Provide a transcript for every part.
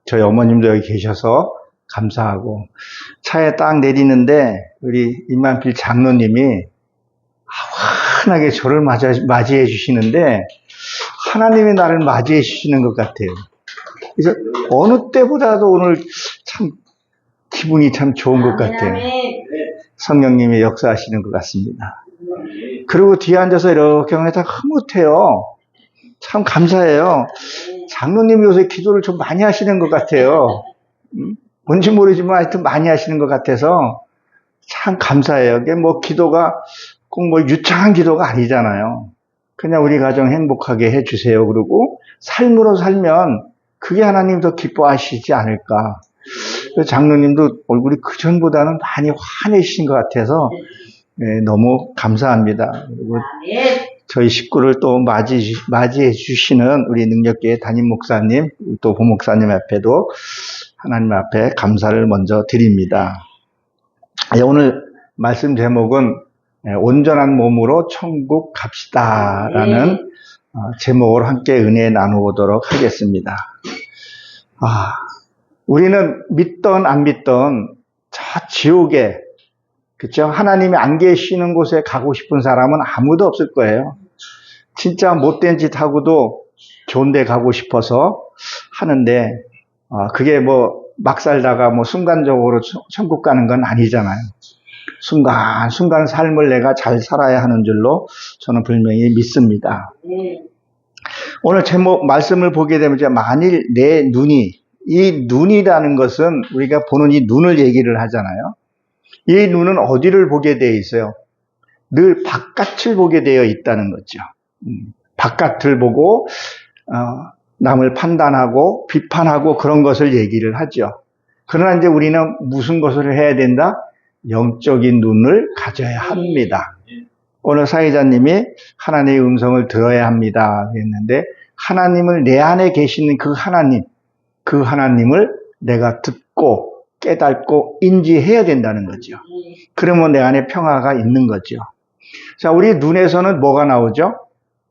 저희 어머님도 여기 계셔서 감사하고, 차에 딱 내리는데 우리 임만필 장로님이 환하게 저를 맞이해 주시는데 하나님이 나를 맞이해 주시는 것 같아요. 그래서 어느 때보다도 오늘 참 기분이 참 좋은 것 같아요. 성령님이 역사하시는 것 같습니다. 그리고 뒤에 앉아서 이렇게 하면 다 흐뭇해요. 참 감사해요. 장로님이 요새 기도를 좀 많이 하시는 것 같아요. 뭔지 모르지만 하여튼 많이 하시는 것 같아서 참 감사해요. 이게 뭐 기도가 꼭 뭐 유창한 기도가 아니잖아요. 그냥 우리 가정 행복하게 해주세요. 그리고 삶으로 살면 그게 하나님 더 기뻐하시지 않을까. 장로님도 얼굴이 그전보다는 많이 환해지신 것 같아서 너무 감사합니다. 그리고 저희 식구를 또 맞이해 주시는 우리 능력교회 담임 목사님, 또 부목사님 앞에도 하나님 앞에 감사를 먼저 드립니다. 오늘 말씀 제목은 온전한 몸으로 천국 갑시다라는 제목으로 함께 은혜 나누도록 하겠습니다. 우리는 믿던 안 믿던 저 지옥에, 그렇죠? 하나님이 안 계시는 곳에 가고 싶은 사람은 아무도 없을 거예요. 진짜 못된 짓 하고도 좋은 데 가고 싶어서 하는데 그게 뭐 막 살다가 뭐 순간적으로 천국 가는 건 아니잖아요. 순간 삶을 내가 잘 살아야 하는 줄로 저는 분명히 믿습니다. 오늘 제목 말씀을 보게 되면 만일 내 눈이, 이 눈이라는 것은 우리가 보는 이 눈을 얘기를 하잖아요. 이 눈은 어디를 보게 되어 있어요? 늘 바깥을 보게 되어 있다는 거죠. 바깥을 보고 남을 판단하고 비판하고 그런 것을 얘기를 하죠. 그러나 이제 우리는 무슨 것을 해야 된다? 영적인 눈을 가져야 합니다. 오늘 사회자님이 하나님의 음성을 들어야 합니다 했는데, 하나님을 내 안에 계시는 그 하나님을 내가 듣고 깨닫고 인지해야 된다는 거죠. 그러면 내 안에 평화가 있는 거죠. 자, 우리 눈에서는 뭐가 나오죠?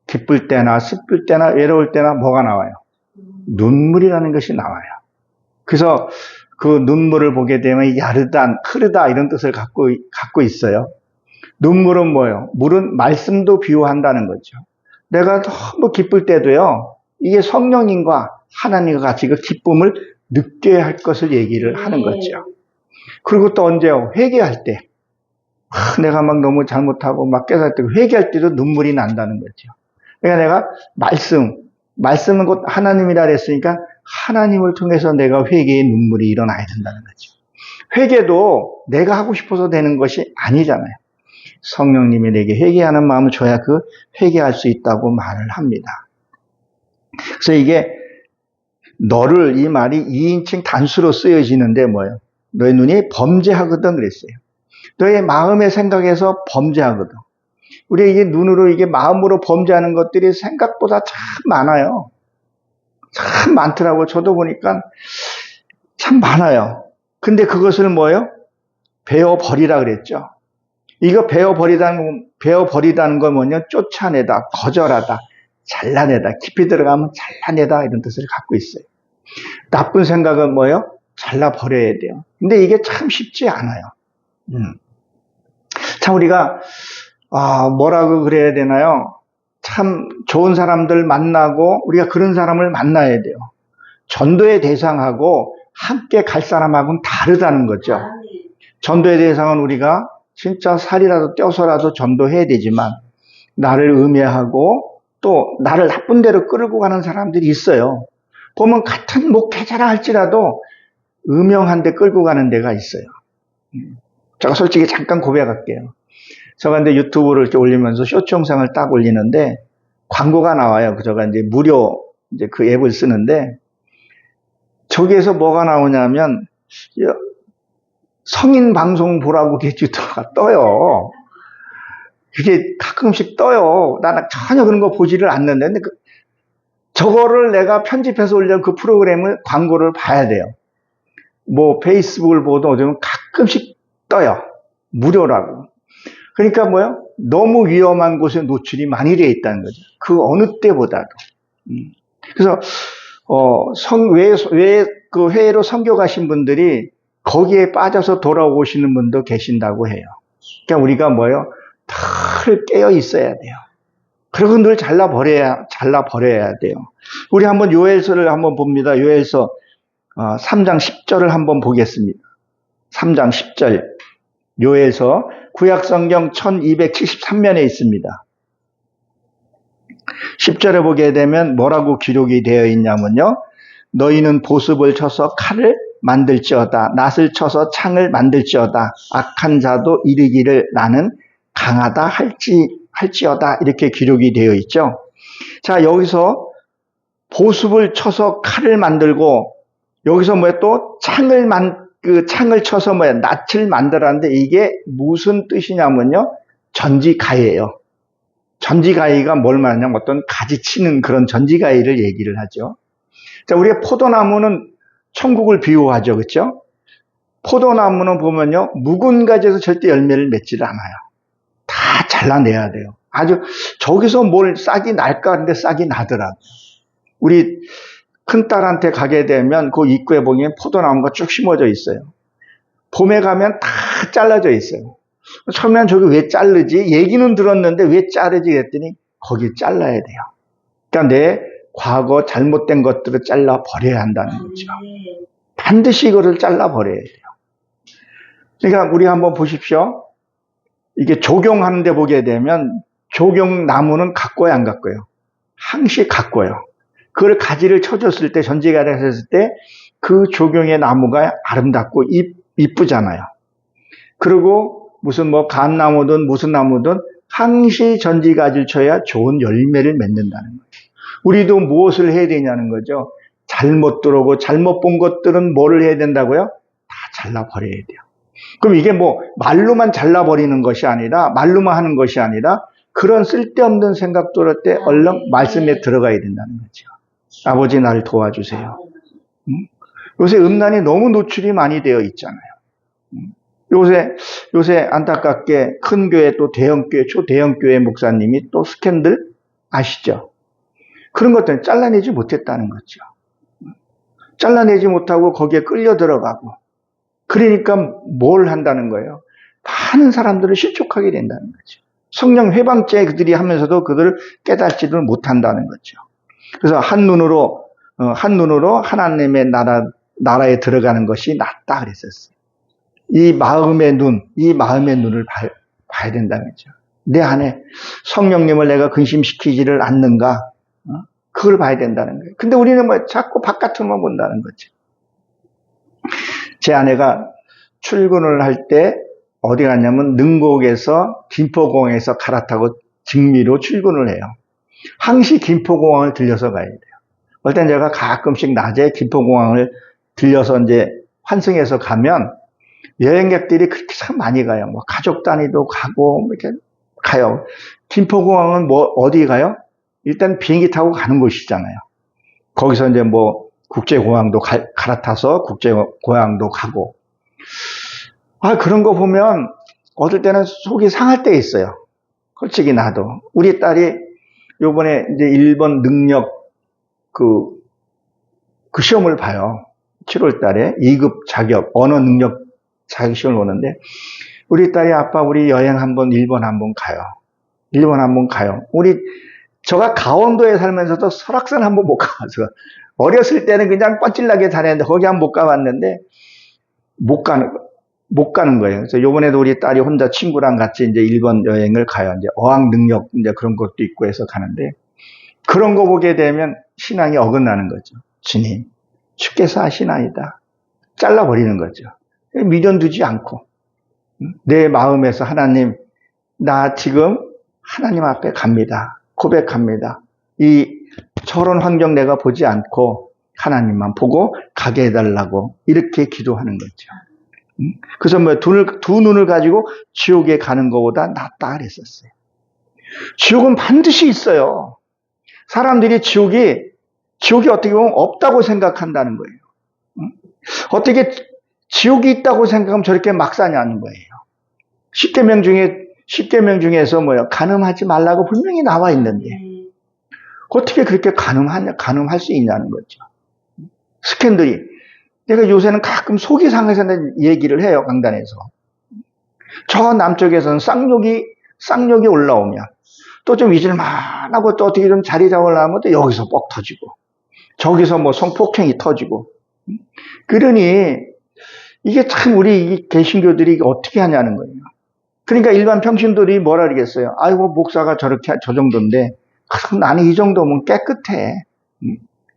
기쁠 때나 슬플 때나 외로울 때나 뭐가 나와요? 눈물이라는 것이 나와요. 그래서 그 눈물을 보게 되면 야르다, 흐르다 이런 뜻을 갖고 있어요. 눈물은 뭐예요? 물은 말씀도 비유한다는 거죠. 내가 너무 기쁠 때도요, 이게 성령님과 하나님과 같이 그 기쁨을 느껴야 할 것을 얘기를 하는 거죠. 그리고 또 언제요? 회개할 때. 내가 막 너무 잘못하고 막 깨달을 때, 회개할 때도 눈물이 난다는 거죠. 그러니까 내가 말씀은 곧 하나님이라 그랬으니까 하나님을 통해서 내가 회개의 눈물이 일어나야 된다는 거죠. 회개도 내가 하고 싶어서 되는 것이 아니잖아요. 성령님이 내게 회개하는 마음을 줘야 그 회개할 수 있다고 말을 합니다. 그래서 이게 너를, 이 말이 2인칭 단수로 쓰여지는데 뭐예요? 너의 눈이 범죄하거든 그랬어요. 너의 마음의 생각에서 범죄하거든. 우리 이게 눈으로, 이게 마음으로 범죄하는 것들이 생각보다 참 많아요. 참 많더라고요. 저도 보니까 참 많아요. 근데 그것을 뭐예요? 베어버리라 그랬죠. 이거 베어버리다는 건 뭐냐? 쫓아내다, 거절하다, 잘라내다, 깊이 들어가면 잘라내다 이런 뜻을 갖고 있어요. 나쁜 생각은 뭐예요? 잘라버려야 돼요. 근데 이게 참 쉽지 않아요. 참 우리가 뭐라고 그래야 되나요? 참 좋은 사람들 만나고 우리가 그런 사람을 만나야 돼요. 전도의 대상하고 함께 갈 사람하고는 다르다는 거죠. 전도의 대상은 우리가 진짜 살이라도 떼어서라도 전도해야 되지만, 나를 음해하고 또 나를 나쁜 데로 끌고 가는 사람들이 있어요. 보면 같은 목회자라 할지라도 음영한 데 끌고 가는 데가 있어요. 제가 솔직히 잠깐 고백할게요. 제가 이제 유튜브를 이렇게 올리면서 쇼츠 영상을 딱 올리는데 광고가 나와요. 제가 이제 무료 이제 그 앱을 쓰는데, 저기에서 뭐가 나오냐면 성인 방송 보라고 게시가 떠요. 그게 가끔씩 떠요. 나는 전혀 그런 거 보지를 않는데, 근데 저거를 내가 편집해서 올린 그 프로그램을 광고를 봐야 돼요. 뭐 페이스북을 보도 어쩌면 가끔씩 떠요. 무료라고. 그러니까 뭐요? 너무 위험한 곳에 노출이 많이 되어 있다는 거죠. 그 어느 때보다도. 그래서 왜 그 회의로 선교 가신 분들이 거기에 빠져서 돌아오시는 분도 계신다고 해요. 그러니까 우리가 뭐요? 늘 깨어 있어야 돼요. 그리고 늘 잘라버려야 돼요. 우리 한번 요엘서를 한번 봅니다. 요엘서 3장 10절을 한번 보겠습니다. 3장 10절. 요엘서 구약성경 1273면에 있습니다. 10절에 보게 되면 뭐라고 기록이 되어 있냐면요. 너희는 보습을 쳐서 칼을 만들지어다. 낫을 쳐서 창을 만들지어다. 악한 자도 이르기를 나는 강하다 할지어다. 이렇게 기록이 되어 있죠. 자, 여기서 보습을 쳐서 칼을 만들고 여기서 또 창을 쳐서 낫을 만들었는데 이게 무슨 뜻이냐면요. 전지가위예요. 전지가위가 뭘 말하냐면 어떤 가지 치는 그런 전지가위를 얘기를 하죠. 자, 우리가 포도나무는 천국을 비유하죠. 그렇죠? 포도나무는 보면요. 묵은 가지에서 절대 열매를 맺지를 않아요. 다 잘라내야 돼요. 아주 저기서 뭘 싹이 날까 하는데 싹이 나더라고요. 우리 큰딸한테 가게 되면 그 입구에 보면 포도나무가 쭉 심어져 있어요. 봄에 가면 다 잘라져 있어요. 처음엔 저기 왜 자르지? 얘기는 들었는데 왜 자르지? 그랬더니 거기 잘라야 돼요. 그러니까 내 과거 잘못된 것들을 잘라 버려야 한다는 거죠. 반드시 이거를 잘라 버려야 돼요. 그러니까 우리 한번 보십시오. 이게 조경하는데 보게 되면 조경나무는 가꿔요, 안 가꿔요? 항시 가꿔요. 그걸 가지를 쳐줬을 때, 전지가를 했을 때 그 조경의 나무가 아름답고 이쁘잖아요. 그리고 무슨 감나무든 무슨 나무든 항시 전지가지를 쳐야 좋은 열매를 맺는다는 거예요. 우리도 무엇을 해야 되냐는 거죠. 잘못 들어오고 잘못 본 것들은 뭐를 해야 된다고요? 다 잘라버려야 돼요. 그럼 이게 말로만 잘라버리는 것이 아니라, 말로만 하는 것이 아니라 그런 쓸데없는 생각 들을 때 얼른 말씀에 들어가야 된다는 거죠. 아버지 나를 도와주세요. 요새 음란이 너무 노출이 많이 되어 있잖아요. 요새 안타깝게 큰 교회 또 대형교회, 초대형교회 목사님이 또 스캔들 아시죠? 그런 것들은 잘라내지 못했다는 거죠. 잘라내지 못하고 거기에 끌려 들어가고, 그러니까 뭘 한다는 거예요? 많은 사람들을 실족하게 된다는 거죠. 성령 회방죄 그들이 하면서도 그들을 깨닫지도 못한다는 거죠. 그래서 한눈으로 하나님의 나라에 들어가는 것이 낫다 그랬었어요. 이 마음의 눈을 봐야 된다는 거죠. 내 안에 성령님을 내가 근심시키지를 않는가? 그걸 봐야 된다는 거예요. 근데 우리는 자꾸 바깥으로만 본다는 거죠. 제 아내가 출근을 할 때 어디 갔냐면 능곡에서 김포공항에서 갈아타고 증미로 출근을 해요. 항시 김포공항을 들려서 가야 돼요. 어떨 땐 제가 가끔씩 낮에 김포공항을 들려서 이제 환승해서 가면 여행객들이 그렇게 참 많이 가요. 가족 단위도 가고 이렇게 가요. 김포공항은 어디 가요? 일단 비행기 타고 가는 곳이잖아요. 거기서 이제 국제공항도 갈아타서 국제공항도 가고. 그런 거 보면 어떨 때는 속이 상할 때 있어요. 솔직히 나도. 우리 딸이 요번에 이제 일본 능력 그 시험을 봐요. 7월 달에 2급 자격, 언어 능력 자격 시험을 보는데, 우리 딸이 아빠 우리 여행 일본 한번 가요. 일본 한번 가요. 저가 강원도에 살면서도 설악산 한번 못 가봐서, 어렸을 때는 그냥 뻔질나게 다녔는데 거기 한번 못 가봤는데 못 가는 거예요. 그래서 요번에도 우리 딸이 혼자 친구랑 같이 이제 일본 여행을 가요. 이제 어학 능력 이제 그런 것도 있고 해서 가는데, 그런 거 보게 되면 신앙이 어긋나는 거죠. 주님, 주께서 하시나이다. 잘라버리는 거죠. 미련 두지 않고 내 마음에서 하나님, 나 지금 하나님 앞에 갑니다. 고백합니다. 저런 환경 내가 보지 않고 하나님만 보고 가게 해달라고 이렇게 기도하는 거죠. 그래서 두 눈을 가지고 지옥에 가는 것보다 낫다 그랬었어요. 지옥은 반드시 있어요. 사람들이 지옥이 어떻게 보면 없다고 생각한다는 거예요. 어떻게 지옥이 있다고 생각하면 저렇게 막 사냐는 거예요. 10계명 중에서 간음하지 말라고 분명히 나와 있는데 어떻게 그렇게 간음할 수 있냐는 거죠. 스캔들이. 내가 요새는 가끔 속이 상해서 얘기를 해요, 강단에서. 저 남쪽에서는 쌍욕이 올라오면, 또 좀 잊을만하고 또 어떻게 좀 자리 잡으려면 또 여기서 뻑 터지고, 저기서 뭐 성폭행이 터지고. 그러니, 이게 참 우리 개신교들이 어떻게 하냐는 거예요. 그러니까 일반 평신들이 뭐라 그러겠어요? 아이고, 목사가 저렇게, 저 정도인데, 나는 이 정도면 깨끗해.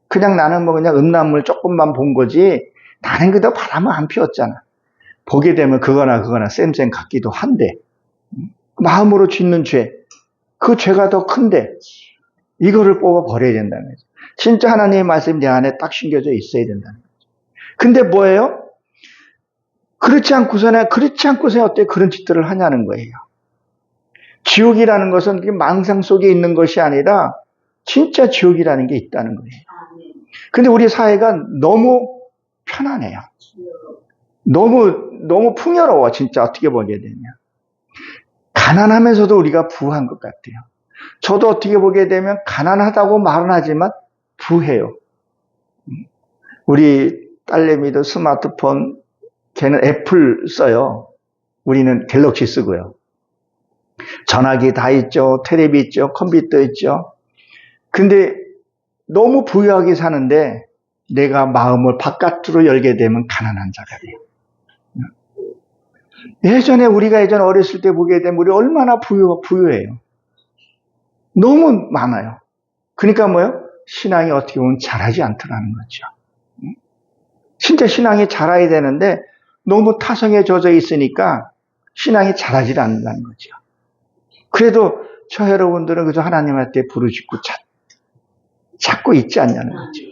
그냥 나는 뭐 그냥 음란물 조금만 본 거지, 나는 그도 바람을 안 피웠잖아. 보게 되면 그거나 쌤 같기도 한데, 마음으로 짓는 죄, 그 죄가 더 큰데, 이거를 뽑아 버려야 된다는 거죠. 진짜 하나님의 말씀이 내 안에 딱 심겨져 있어야 된다는 거죠. 근데 뭐예요? 그렇지 않고서는 어떻게 그런 짓들을 하냐는 거예요. 지옥이라는 것은 망상 속에 있는 것이 아니라 진짜 지옥이라는 게 있다는 거예요. 근데 우리 사회가 너무 편안해요. 너무 풍요로워, 진짜 어떻게 보게 되면. 가난하면서도 우리가 부한 것 같아요. 저도 어떻게 보게 되면 가난하다고 말은 하지만 부해요. 우리 딸내미도 스마트폰, 걔는 애플 써요. 우리는 갤럭시 쓰고요. 전화기 다 있죠. 텔레비 있죠. 컴퓨터 있죠. 근데 너무 부유하게 사는데 내가 마음을 바깥으로 열게 되면 가난한 자가 돼요. 예전에 어렸을 때 보게 되면 우리 얼마나 부유해요. 너무 많아요. 그러니까 뭐요? 신앙이 어떻게 보면 자라지 않더라는 거죠. 진짜 신앙이 자라야 되는데 너무 타성에 젖어 있으니까 신앙이 자라지 않는다는 거죠. 그래도 저 여러분들은 그저 하나님한테 부르짖고 찾고 있지 않냐는 거죠.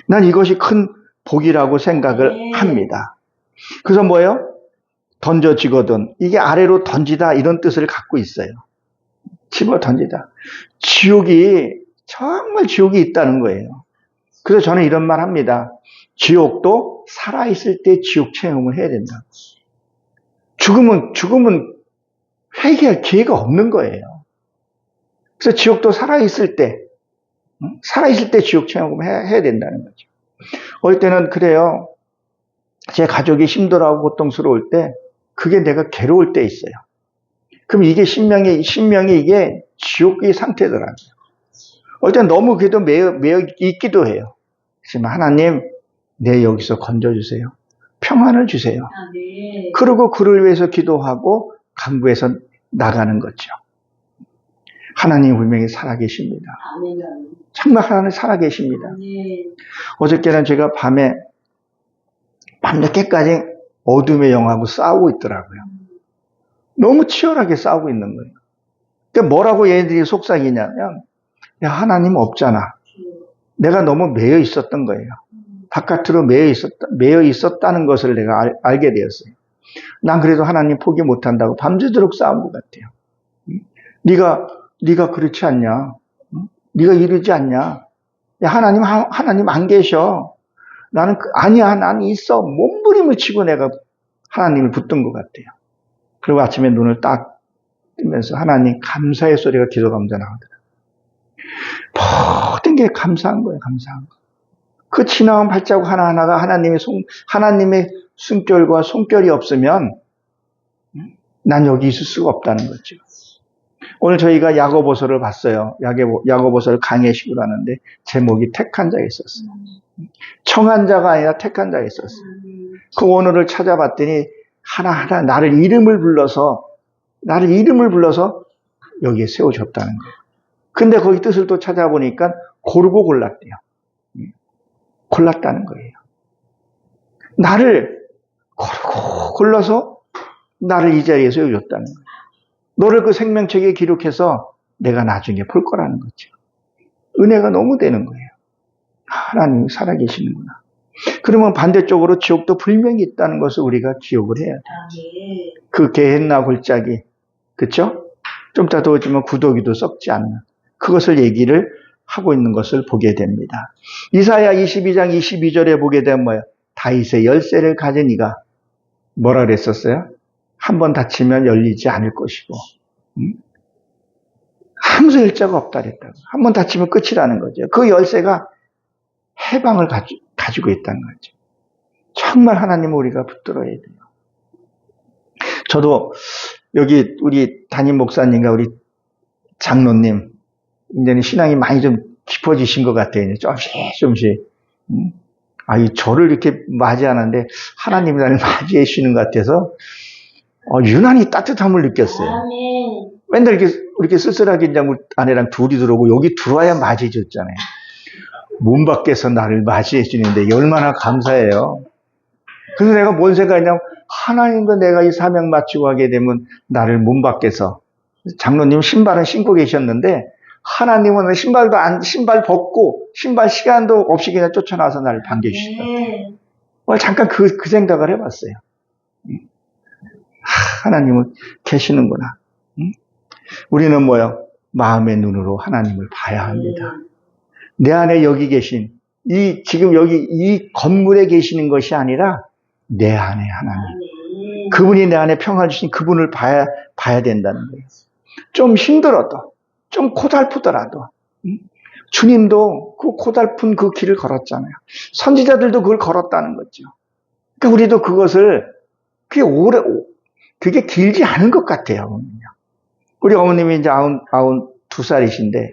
난 이것이 큰 복이라고 생각을 합니다. 그래서 뭐예요? 던져지거든. 이게 아래로 던지다 이런 뜻을 갖고 있어요. 집어 던지다. 정말 지옥이 있다는 거예요. 그래서 저는 이런 말 합니다. 지옥도 살아있을 때 지옥 체험을 해야 된다. 죽으면 회개할 기회가 없는 거예요. 그래서 지옥도 살아있을 때 지옥 체험을 해야 된다는 거죠. 어릴 때는 그래요. 제 가족이 힘들어하고 고통스러울 때, 그게 내가 괴로울 때 있어요. 그럼 이게 신명이 이게 지옥의 상태더라고요. 어릴 땐 너무 그래도 매여 있기도 해요. 하지만 하나님, 내 여기서 건져주세요. 평안을 주세요. 그리고 그를 위해서 기도하고 강구해서 나가는 거죠. 하나님 분명히 살아계십니다. 정말 하나님 살아계십니다. 어저께는 제가 밤늦게까지 어둠의 영하고 싸우고 있더라고요. 너무 치열하게 싸우고 있는 거예요. 그러니까 뭐라고 얘네들이 속삭이냐면, 야, 하나님 없잖아. 내가 너무 매여 있었던 거예요. 바깥으로 매여 있었다는 것을 내가 알게 되었어요. 난 그래도 하나님 포기 못한다고 밤새도록 싸운 것 같아요. 네가 그렇지 않냐? 네가 이러지 않냐? 야, 하나님 안 계셔. 나는 아니야, 난 있어. 몸부림을 치고 내가 하나님을 붙든 것 같아요. 그리고 아침에 눈을 딱 뜨면서 하나님 감사의 소리가 기도 가운데 나오더라고요. 모든 게 감사한 거예요, 감사한 거. 그 지나온 발자국 하나하나가 하나님의 숨결과 손결이 없으면 난 여기 있을 수가 없다는 거죠. 오늘 저희가 야고보서를 봤어요. 야고보서를 강해식으로 하는데 제목이 택한 자가 있었어요. 청한 자가 아니라 택한 자가 있었어요. 그 오늘을 찾아봤더니 하나하나 나를 이름을 불러서 여기에 세워줬다는 거예요. 근데 거기 뜻을 또 찾아보니까 고르고 골랐대요. 골랐다는 거예요. 나를 고르고 골라서 나를 이 자리에 세워줬다는 거예요. 너를 그 생명책에 기록해서 내가 나중에 볼 거라는 거죠. 은혜가 너무 되는 거예요. 하나님이 살아계시는구나. 그러면 반대쪽으로 지옥도 분명히 있다는 것을 우리가 기억을 해야 돼요. 그 게헨나 골짜기, 그렇죠? 좀 이따 더워지면 구더기도 썩지 않는 그것을 얘기를 하고 있는 것을 보게 됩니다. 이사야 22장 22절에 보게 되면 뭐예요? 다윗의 열쇠를 가진 이가 뭐라 그랬었어요? 한 번 닫히면 열리지 않을 것이고 아무 일자가 없다 그랬다고. 한 번 닫히면 끝이라는 거죠. 그 열쇠가 해방을 가지고 있다는 거죠. 정말 하나님을 우리가 붙들어야 돼요. 저도 여기 우리 담임 목사님과 우리 장로님, 이제는 신앙이 많이 좀 깊어지신 것 같아요. 조금씩. 이 저를 이렇게 맞이하는데 하나님이 나를 맞이해 주시는 것 같아서 유난히 따뜻함을 느꼈어요. 아멘. 맨날 이렇게 쓸쓸하게 이제 아내랑 둘이 들어오고 여기 들어와야 맞이해 줬잖아요. 문 밖에서 나를 맞이해 주는데 얼마나 감사해요. 그래서 내가 뭔 생각이냐면 하나님도 내가 이 사명 마치고 하게 되면 나를 문 밖에서 장로님 신발은 신고 계셨는데 하나님은 신발 벗고 신발 시간도 없이 그냥 쫓아나와서 나를 반겨주시다. 잠깐 그 생각을 해봤어요. 하나님은 계시는구나. 우리는 뭐요? 마음의 눈으로 하나님을 봐야 합니다. 내 안에 여기 계신 지금 여기 이 건물에 계시는 것이 아니라 내 안에 하나님. 그분이 내 안에 평화를 주신 그분을 봐야 된다는 거예요. 좀 힘들어도, 좀 고달프더라도, 주님도 그 고달픈 그 길을 걸었잖아요. 선지자들도 그걸 걸었다는 거죠. 그러니까 우리도 그게 길지 않은 것 같아요. 우리 어머님이 이제 92살이신데,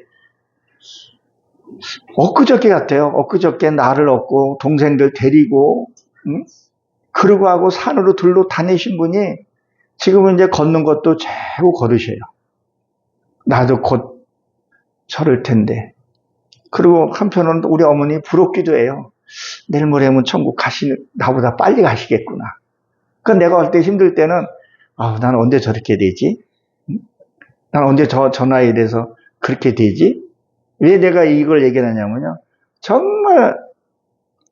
엊그저께 같아요. 엊그저께 나를 얻고 동생들 데리고, 그러고 하고 산으로 들로 다니신 분이 지금은 이제 걷는 것도 최고 걸으셔요. 나도 곧 저럴 텐데. 그리고 한편으로는 우리 어머니 부럽기도 해요. 내일 모레면 천국 나보다 빨리 가시겠구나. 그러니까 내가 할 때 힘들 때는, 난 언제 저렇게 되지? 난 언제 저 나이에 대해서 그렇게 되지? 왜 내가 이걸 얘기하냐면요. 정말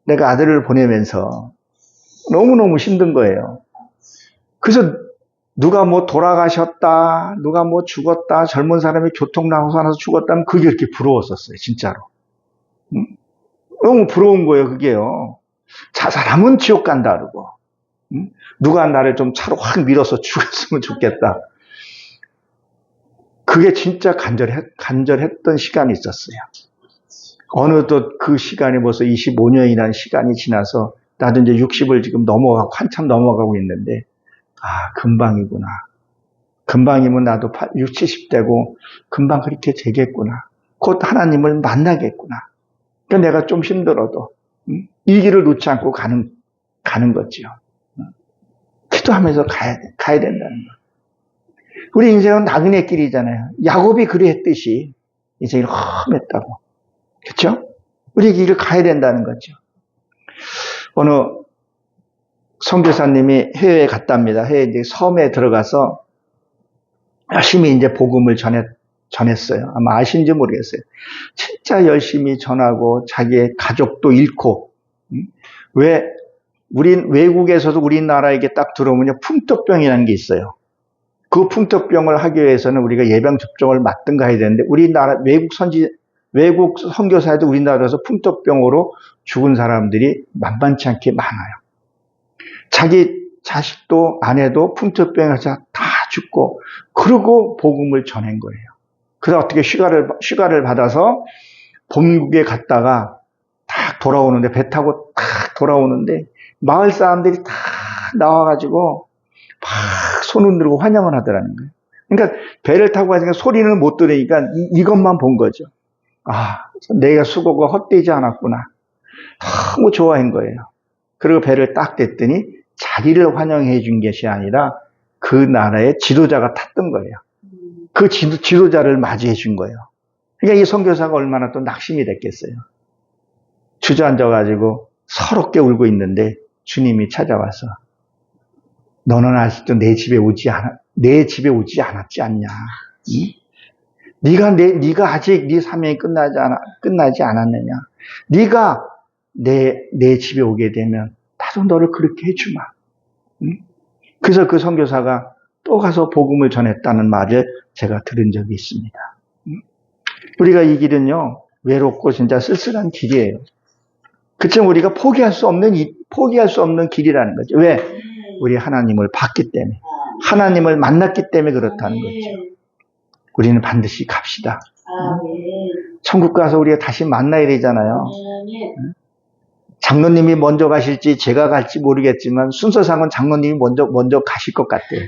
내가 아들을 보내면서 너무너무 힘든 거예요. 그래서 누가 뭐 돌아가셨다, 누가 뭐 죽었다, 젊은 사람이 교통사고 나서 죽었다면 그게 이렇게 부러웠었어요, 진짜로. 너무 부러운 거예요, 그게요. 사람은 지옥 간다 그러고, 누가 나를 좀 차로 확 밀어서 죽였으면 좋겠다. 그게 진짜 간절했던 시간이 있었어요. 어느덧 그 시간이 벌써 25년이라는 시간이 지나서 나도 이제 60을 지금 한참 넘어가고 있는데, 금방이구나. 금방이면 나도 60, 70대고, 금방 그렇게 되겠구나. 곧 하나님을 만나겠구나. 그러니까 내가 좀 힘들어도, 이 길을 놓지 않고 가는 거지요. 기도하면서 가야 된다는 거. 우리 인생은 나그네 길이잖아요. 야곱이 그랬듯이, 인생이 험했다고. 그렇죠? 우리 길을 가야 된다는 거죠. 어느 선교사님이 해외에 갔답니다. 해외 이제 섬에 들어가서 열심히 이제 복음을 전했어요. 아마 아신지 모르겠어요. 진짜 열심히 전하고 자기의 가족도 잃고. 왜 외국에서도 우리나라에게 딱 들어오면 풍토병이라는 게 있어요. 그 풍토병을 하기 위해서는 우리가 예방 접종을 맞든가 해야 되는데 우리나라 외국 선교사에도 우리나라에서 풍토병으로 죽은 사람들이 만만치 않게 많아요. 자기 자식도 아내도 풍토병에서 다 죽고 그러고 복음을 전한 거예요. 그래서 어떻게 휴가를 받아서 본국에 갔다가 딱 돌아오는데 배 타고 딱 돌아오는데 마을 사람들이 다 나와가지고 막 손 흔들고 환영을 하더라는 거예요. 그러니까 배를 타고 가니까 소리는 못 들으니까 이것만 본 거죠. 내가 수고가 헛되지 않았구나. 너무 좋아한 거예요. 그리고 배를 딱 댔더니 자기를 환영해 준 것이 아니라 그 나라의 지도자가 탔던 거예요. 그 지도자를 맞이해 준 거예요. 그러니까 이 선교사가 얼마나 또 낙심이 됐겠어요. 주저앉아가지고 서럽게 울고 있는데 주님이 찾아와서 너는 아직도 내 집에 오지 않았지 않냐? 응? 네가 아직 네 사명이 끝나지 않았느냐? 네가 내 집에 오게 되면 나도 너를 그렇게 해주마. 응? 그래서 그 선교사가 또 가서 복음을 전했다는 말을 제가 들은 적이 있습니다. 응? 우리가 이 길은요 외롭고 진짜 쓸쓸한 길이에요. 그치만 우리가 포기할 수 없는 길이라는 거죠. 왜? 우리 하나님을 봤기 때문에, 하나님을 만났기 때문에 그렇다는 거죠. 우리는 반드시 갑시다. 천국 가서 우리가 다시 만나야 되잖아요. 장로님이 먼저 가실지 제가 갈지 모르겠지만 순서상은 장로님이 먼저 가실 것 같아요.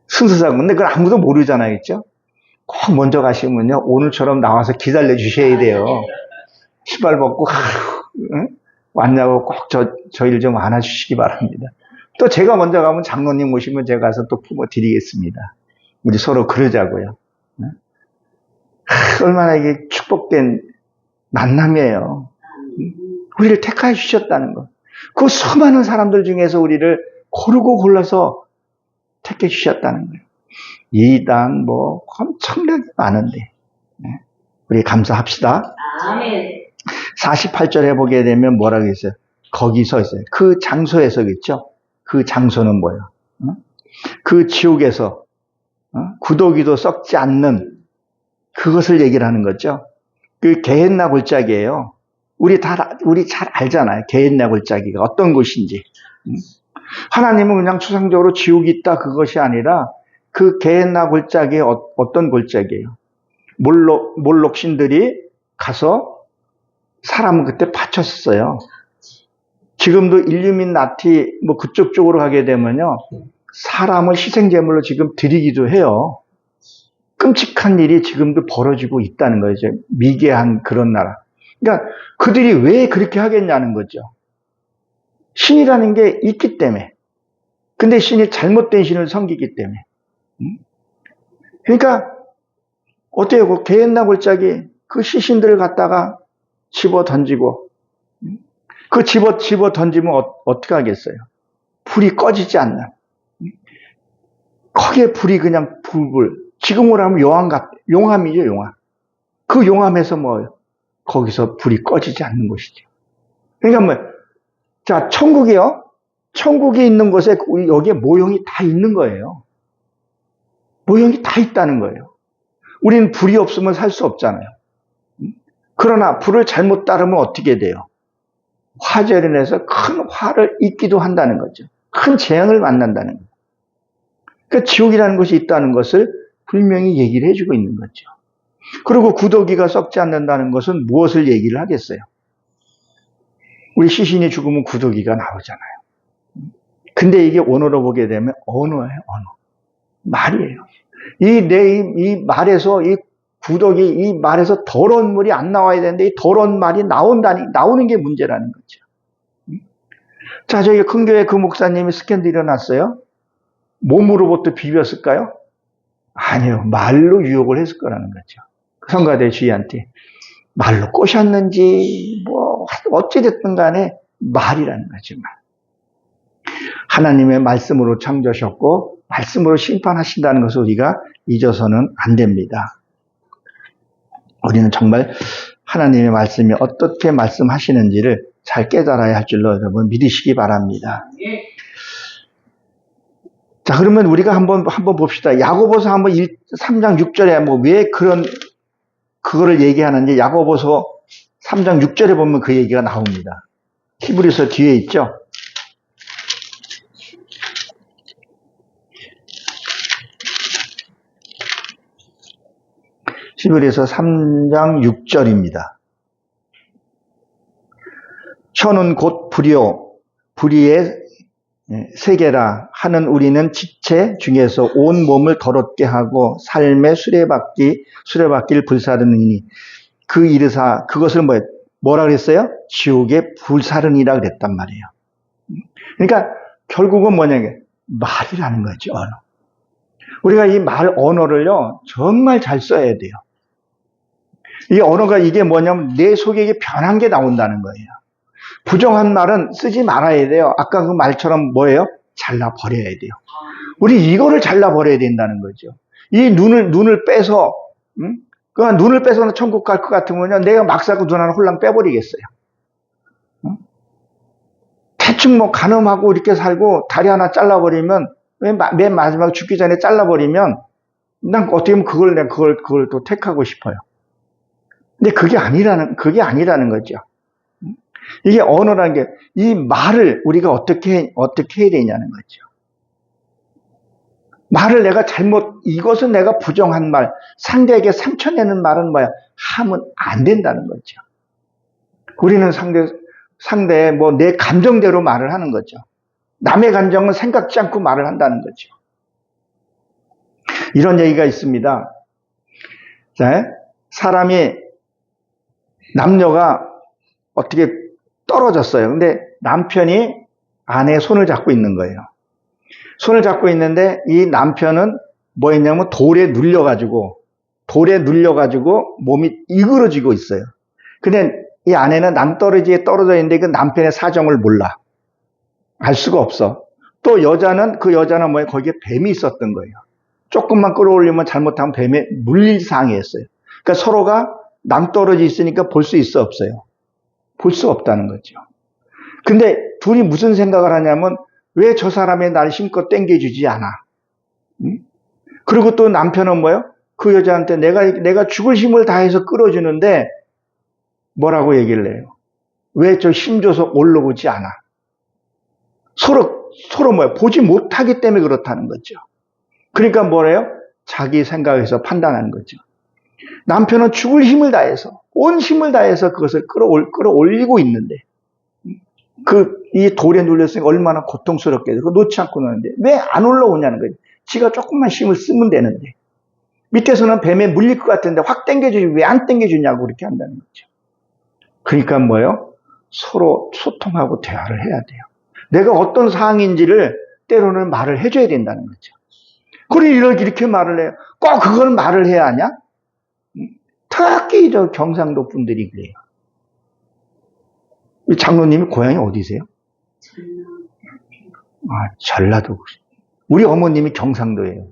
순서상은. 근데 그걸 아무도 모르잖아요. 그죠? 꼭 먼저 가시면요. 오늘처럼 나와서 기다려 주셔야 돼요. 신발 벗고, 응? 왔냐고 꼭 저 일 좀 안아주시기 바랍니다. 또 제가 먼저 가면 장로님 오시면 제가 가서 또 품어 드리겠습니다. 우리 서로 그러자고요. 응? 얼마나 이게 축복된 만남이에요. 우리를 택하여 주셨다는 것. 그 수많은 사람들 중에서 우리를 고르고 골라서 택해 주셨다는 거예요. 이단 엄청나게 많은데 우리 감사합시다. 아멘. 48절에 보게 되면 뭐라고 했어요? 거기서 있어요. 그 장소에서 있죠. 그 장소는 뭐예요? 그 지옥에서 구더기도 썩지 않는 그것을 얘기를 하는 거죠. 그 게헨나 골짜기예요. 우리 잘 알잖아요. 게헨나 골짜기가 어떤 곳인지. 하나님은 그냥 추상적으로 지옥이 있다 그것이 아니라 그 게헨나 골짜기 어떤 골짜기예요? 몰록 신들이 가서 사람은 그때 바쳤어요. 지금도 일루미나티 그쪽 쪽으로 가게 되면요. 사람을 희생제물로 지금 드리기도 해요. 끔찍한 일이 지금도 벌어지고 있다는 거죠. 미개한 그런 나라. 그러니까 그들이 왜 그렇게 하겠냐는 거죠. 신이라는 게 있기 때문에. 근데 신이 잘못된 신을 섬기기 때문에. 그러니까 어때요? 그 게헨나 골짜기 그 시신들을 갖다가 집어 던지고 그 집어 던지면 어떻게 하겠어요? 불이 꺼지지 않는. 거기에 불이 그냥 불. 지금으로 하면 용암이죠, 용암. 그 용암에서 거기서 불이 꺼지지 않는 곳이죠. 그러니까 자, 천국이요. 천국에 있는 곳에 여기에 모형이 다 있는 거예요. 모형이 다 있다는 거예요. 우리는 불이 없으면 살 수 없잖아요. 그러나 불을 잘못 따르면 어떻게 돼요? 화재로 인해서 큰 화를 입기도 한다는 거죠. 큰 재앙을 만난다는 거죠. 그러니까 지옥이라는 것이 있다는 것을 분명히 얘기를 해주고 있는 거죠. 그리고 구더기가 썩지 않는다는 것은 무엇을 얘기를 하겠어요? 우리 시신이 죽으면 구더기가 나오잖아요. 근데 이게 언어로 보게 되면 언어예요, 언어. 말이에요. 이 말에서, 이 구더기, 이 말에서 더러운 물이 안 나와야 되는데, 이 더러운 말이 나오는 게 문제라는 거죠. 자, 저희 큰 교회 그 목사님이 스캔들 일어났어요. 몸으로부터 비볐을까요? 아니요. 말로 유혹을 했을 거라는 거죠. 성가대 주의한테. 말로 꼬셨는지, 어찌됐든 간에 말이라는 거죠, 말. 하나님의 말씀으로 창조하셨고, 말씀으로 심판하신다는 것을 우리가 잊어서는 안 됩니다. 우리는 정말 하나님의 말씀이 어떻게 말씀하시는지를 잘 깨달아야 할 줄로 여러분 믿으시기 바랍니다. 자, 그러면 우리가 한번 봅시다. 야고보서 3장 6절에 왜 그거를 얘기하는지 야고보서 3장 6절에 보면 그 얘기가 나옵니다. 히브리서 뒤에 있죠? 히브리서 3장 6절입니다. 혀는 곧 불의의 세계라 하는 우리는 지체 중에서 온 몸을 더럽게 하고 삶의 수레바퀴를 불사르느니 그 이르사 그것을 뭐라 그랬어요? 지옥의 불사르니라 그랬단 말이에요. 그러니까 결국은 뭐냐면 말이라는 거죠. 언어. 우리가 이 언어를요 정말 잘 써야 돼요. 이 언어가 이게 뭐냐면 내 속에 이게 변한 게 나온다는 거예요. 부정한 말은 쓰지 말아야 돼요. 아까 그 말처럼 뭐예요? 잘라버려야 돼요. 우리 이거를 잘라버려야 된다는 거죠. 이 눈을 빼서, 그러니까 눈을 빼서는 천국 갈 것 같으면요. 내가 막상 그 눈 하나 홀랑 빼버리겠어요. 대충 간음하고 이렇게 살고 다리 하나 잘라버리면, 맨 마지막에 죽기 전에 잘라버리면, 난 어떻게 보면 그걸 또 택하고 싶어요. 근데 그게 아니라는 거죠. 이게 언어라는 게, 이 말을 우리가 어떻게 해야 되냐는 거죠. 말을 내가 이것은 내가 부정한 말, 상대에게 상처내는 말은 하면 안 된다는 거죠. 우리는 상대의 뭐 내 감정대로 말을 하는 거죠. 남의 감정은 생각지 않고 말을 한다는 거죠. 이런 얘기가 있습니다. 자, 사람이, 남녀가 어떻게 떨어졌어요. 근데 남편이 아내의 손을 잡고 있는 거예요. 손을 잡고 있는데 이 남편은 뭐 했냐면 돌에 눌려가지고 몸이 이그러지고 있어요. 근데 이 아내는 낭떠러지에 떨어져 있는데 그 남편의 사정을 몰라. 알 수가 없어. 또 그 여자는 뭐예요? 거기에 뱀이 있었던 거예요. 조금만 끌어올리면 잘못하면 뱀에 물릴 상황이었어요. 그러니까 서로가 낭떠러지 있으니까 볼 수 있어 없어요? 볼 수 없다는 거죠. 근데 둘이 무슨 생각을 하냐면 왜 저 사람이 날 힘껏 땡겨주지 않아? 응? 그리고 또 남편은 뭐예요? 그 여자한테 내가 죽을 힘을 다해서 끌어주는데 뭐라고 얘기를 해요? 왜 저 힘줘서 올라오지 않아? 서로 뭐예요? 보지 못하기 때문에 그렇다는 거죠. 그러니까 뭐래요? 자기 생각에서 판단하는 거죠. 남편은 죽을 힘을 다해서, 온 힘을 다해서 그것을 끌어올리고 있는데, 이 돌에 눌렸으니까 얼마나 고통스럽게, 그거 놓지 않고 노는데, 왜 안 올라오냐는 거죠. 지가 조금만 힘을 쓰면 되는데, 밑에서는 뱀에 물릴 것 같은데 확 당겨주지, 왜 안 당겨주냐고 그렇게 한다는 거죠. 그러니까 뭐예요? 서로 소통하고 대화를 해야 돼요. 내가 어떤 상황인지를 때로는 말을 해줘야 된다는 거죠. 그리고 이렇게 말을 해요. 꼭 그걸 말을 해야 하냐? 특히 저 경상도 분들이 그래요. 장로님이 고향이 어디세요? 전라도. 우리 어머님이 경상도예요.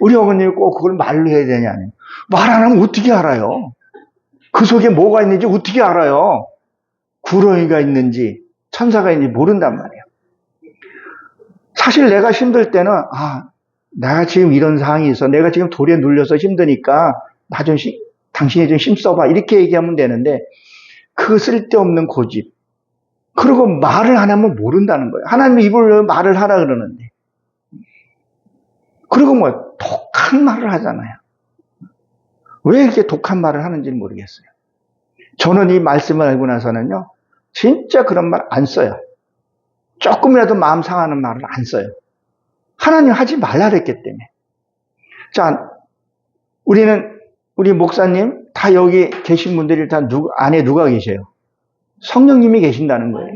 우리 어머님이 꼭 그걸 말로 해야 되냐니. 말 안 하면 어떻게 알아요? 그 속에 뭐가 있는지 어떻게 알아요? 구렁이가 있는지 천사가 있는지 모른단 말이에요. 사실 내가 힘들 때는 내가 지금 이런 상황이 있어. 내가 지금 돌에 눌려서 힘드니까 당신이 좀 힘써봐. 이렇게 얘기하면 되는데 그 쓸데없는 고집. 그리고 말을 안 하면 모른다는 거예요. 하나님의 입을 열면 말을 하라 그러는데. 그리고 뭐 독한 말을 하잖아요. 왜 이렇게 독한 말을 하는지 모르겠어요. 저는 이 말씀을 알고 나서는요. 진짜 그런 말 안 써요. 조금이라도 마음 상하는 말을 안 써요. 하나님 하지 말라 그랬기 때문에. 자, 우리 목사님 다 여기 계신 분들이 다 안에 누가 계세요? 성령님이 계신다는 거예요.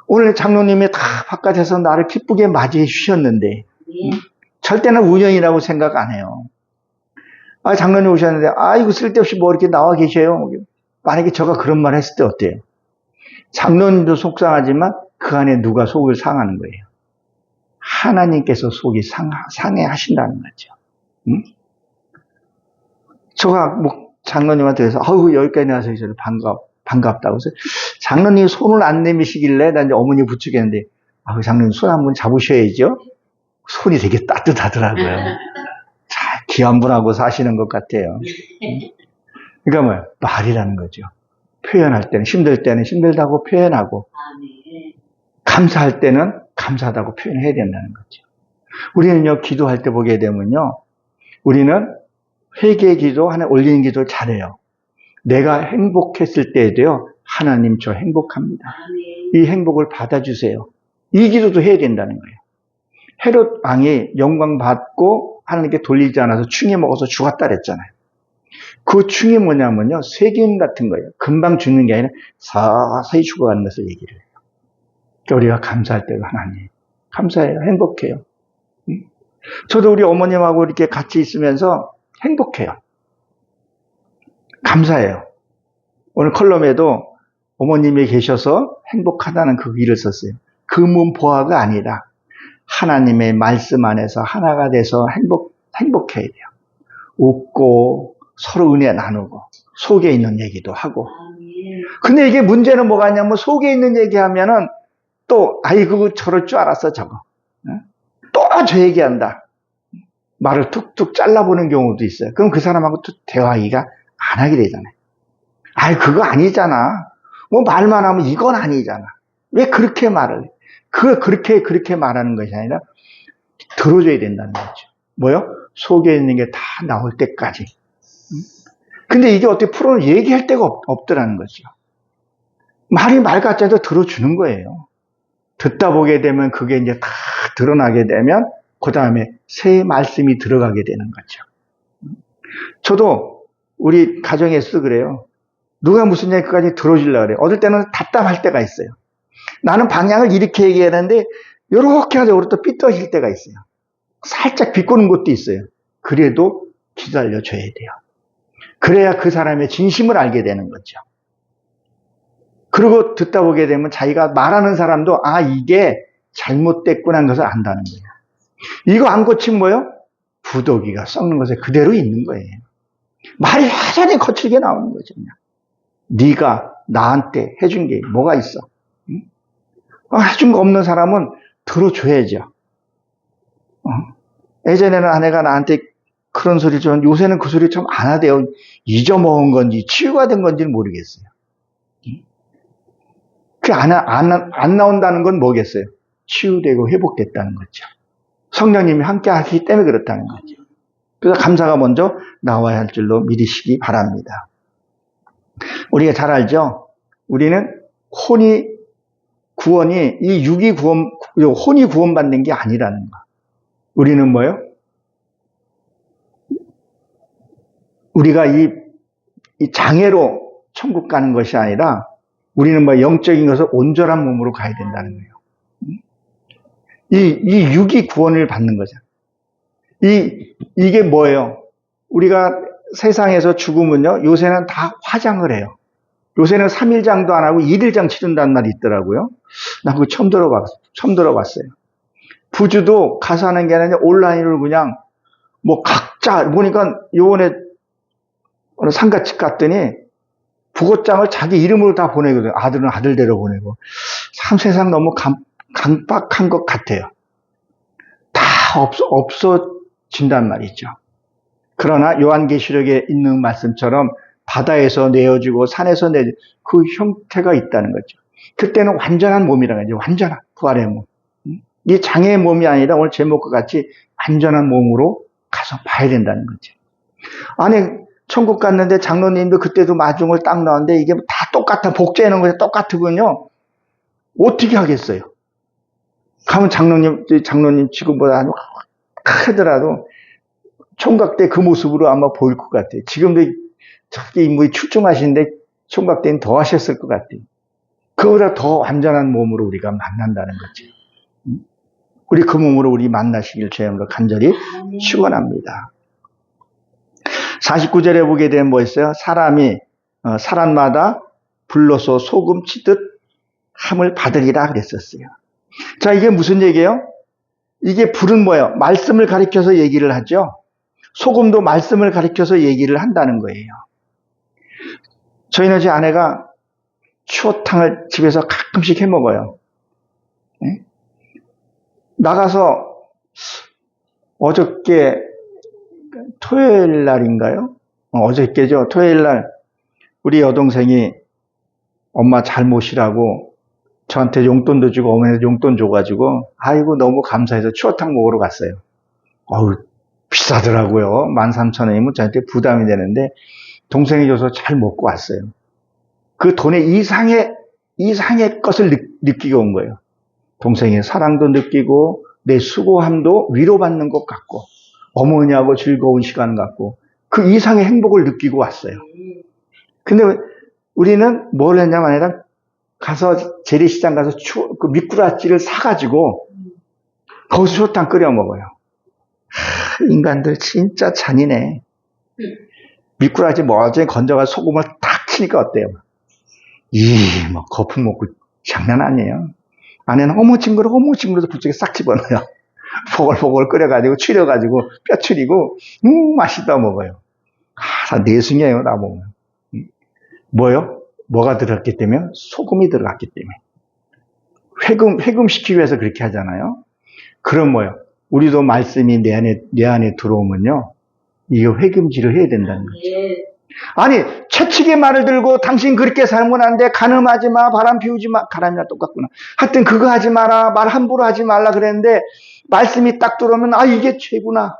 오늘 장로님이 다 바깥에서 나를 기쁘게 맞이해 주셨는데 절대는 우연이라고 생각 안 해요. 장로님 오셨는데 이거 쓸데없이 뭐 이렇게 나와 계셔요. 만약에 저가 그런 말 했을 때 어때요? 장로님도 속상하지만 그 안에 누가 속을 상하는 거예요. 하나님께서 속이 상해 하신다는 거죠. 저가 장로님한테 해서 여기까지 나와서 저를 반갑다고 해서 장로님 손을 안 내미시길래 난 이제 어머니 부축했는데 장로님 손 한번 잡으셔야죠. 손이 되게 따뜻하더라고요. 잘 귀한 분하고 사시는 것 같아요. 그러니까 뭐예요? 말이라는 거죠. 표현할 때는 힘들 때는 힘들다고 표현하고 감사할 때는 감사하다고 표현해야 된다는 거죠. 우리는요 기도할 때 보게 되면요 우리는 회개 기도, 하나 올리는 기도를 잘해요. 내가 행복했을 때에도요 하나님 저 행복합니다. 이 행복을 받아주세요. 이 기도도 해야 된다는 거예요. 헤롯 왕이 영광 받고 하나님께 돌리지 않아서 충이 먹어서 죽었다 그랬잖아요. 그 충이 뭐냐면요 세균 같은 거예요. 금방 죽는 게 아니라 서서히 죽어가는 것을 얘기를 해요. 그러니까 우리가 감사할 때가 하나님 감사해요. 행복해요. 저도 우리 어머님하고 이렇게 같이 있으면서 행복해요. 감사해요. 오늘 컬럼에도 어머님이 계셔서 행복하다는 그 글을 썼어요. 금은보화가 아니라 하나님의 말씀 안에서 하나가 돼서 행복해야 돼요. 웃고 서로 은혜 나누고 속에 있는 얘기도 하고. 근데 이게 문제는 뭐가 있냐면 속에 있는 얘기하면은 또 그거 저럴 줄 알았어 저거. 또 저 얘기한다. 말을 툭툭 잘라보는 경우도 있어요. 그럼 그 사람하고 또 대화하기가 안 하게 되잖아요. 그거 아니잖아. 뭐 말만 하면 이건 아니잖아. 왜 그렇게 말을 해? 그렇게 말하는 것이 아니라 들어줘야 된다는 거죠. 뭐요? 속에 있는 게 다 나올 때까지. 근데 이게 어떻게 프로는 얘기할 데가 없더라는 거죠. 말이 말 같지 않아도 들어주는 거예요. 듣다 보게 되면 그게 이제 다 드러나게 되면 그 다음에 새 말씀이 들어가게 되는 거죠. 저도 우리 가정에서 그래요. 누가 무슨 얘기까지 들어주려고 그래요. 어떨 때는 답답할 때가 있어요. 나는 방향을 이렇게 얘기하는데 이렇게 하자고 또 삐뚤어질 때가 있어요. 살짝 비꼬는 것도 있어요. 그래도 기다려줘야 돼요. 그래야 그 사람의 진심을 알게 되는 거죠. 그리고 듣다 보게 되면 자기가 말하는 사람도 아 이게 잘못됐구나 하는 것을 안다는 거예요. 이거 안 고치면 뭐예요? 부더기가 썩는 것에 그대로 있는 거예요. 말이 여전히 거칠게 나오는 거죠. 그냥. 네가 나한테 해준 게 뭐가 있어? 응? 해준 거 없는 사람은 들어줘야죠. 예전에는 아내가 나한테 그런 소리를 좀 요새는 그 소리 좀 안 하대요. 잊어먹은 건지 치유가 된 건지는 모르겠어요. 그 안 나온다는 건 뭐겠어요? 치유되고 회복됐다는 거죠. 성령님이 함께 하시기 때문에 그렇다는 거죠. 그래서 감사가 먼저 나와야 할 줄로 믿으시기 바랍니다. 우리가 잘 알죠? 우리는 구원이 이 육이 혼이 구원받는 게 아니라는 거. 우리는 뭐예요? 우리가 이 장애로 천국 가는 것이 아니라 우리는 뭐 영적인 것을 온전한 몸으로 가야 된다는 거예요. 이 육이 구원을 받는 거죠. 이게 뭐예요? 우리가 세상에서 죽으면요, 요새는 다 화장을 해요. 요새는 3일장도 안 하고 1일장 치른다는 말이 있더라고요. 나 그거 처음 들어봤어요. 부주도 가서 하는 게 아니라 온라인으로 그냥 뭐 각자 보니까 요번에 어느 상가집 갔더니 부고장을 자기 이름으로 다 보내거든요. 아들은 아들대로 보내고. 참 세상 너무 강박한 것 같아요. 다 없어진단 말이죠. 그러나 요한계시록에 있는 말씀처럼 바다에서 내어주고 산에서 내어주고 그 형태가 있다는 거죠. 그때는 완전한 몸이라는 거죠. 완전한 부활의 몸. 이 장애의 몸이 아니라 오늘 제목과 같이 완전한 몸으로 가서 봐야 된다는 거죠. 아니 천국 갔는데 장로님도 그때도 마중을 딱 나왔는데 이게 다 똑같아. 복제해 놓은 것이 똑같으군요. 어떻게 하겠어요? 가면 장로님 지금보다 크더라도 총각 때 그 모습으로 아마 보일 것 같아요. 지금도 저기 인물이 출중하신데 총각 때는 더 하셨을 것 같아요. 그보다 더 완전한 몸으로 우리가 만난다는 거죠. 우리 그 몸으로 우리 만나시길 주님으로 간절히 축원합니다. 49절에 보게 되면 뭐 있어요? 사람마다 불로소 소금 치듯 함을 받으리라 그랬었어요. 자, 이게 무슨 얘기예요? 이게 불은 뭐예요? 말씀을 가리켜서 얘기를 하죠. 소금도 말씀을 가리켜서 얘기를 한다는 거예요. 저희는 제 아내가 추어탕을 집에서 가끔씩 해 먹어요. 네? 나가서 어저께 토요일 날인가요? 어저께죠. 토요일 날 우리 여동생이 엄마 잘 모시라고 저한테 용돈도 주고 어머니한테 용돈 줘가지고 아이고 너무 감사해서 추어탕 먹으러 갔어요. 어우 비싸더라고요. 13,000원이면 저한테 부담이 되는데 동생이 줘서 잘 먹고 왔어요. 그 돈의 이상의 것을 느끼고 온 거예요. 동생의 사랑도 느끼고 내 수고함도 위로받는 것 같고 어머니하고 즐거운 시간 갖고 그 이상의 행복을 느끼고 왔어요. 근데 우리는 뭘 했냐면 아니라 가서 재래시장 가서 그 미꾸라지를 사가지고 거기서 추어탕 끓여 먹어요. 인간들 진짜 잔인해. 미꾸라지 멀쩡히 건져가 소금을 탁 치니까 어때요? 뭐 거품 먹고 장난 아니에요. 안에는 어머 징그러워서 불쪽에 싹 집어넣어요. 보글보글 끓여가지고 추려가지고 뼈 추리고 맛있다 먹어요. 다 내숭이에요. 나 먹으면. 뭐요? 뭐가 들어갔기 때문에? 소금이 들어갔기 때문에. 회금시키기 위해서 그렇게 하잖아요. 그럼 뭐요? 우리도 말씀이 내 안에 들어오면요. 이거 회금질을 해야 된다는 거죠. 아니 채찍의 말을 들고 당신 그렇게 살면 안 돼. 간음하지 마. 바람 피우지 마. 바람이랑 똑같구나. 하여튼 그거 하지 마라. 말 함부로 하지 말라 그랬는데 말씀이 딱 들어오면 아 이게 죄구나.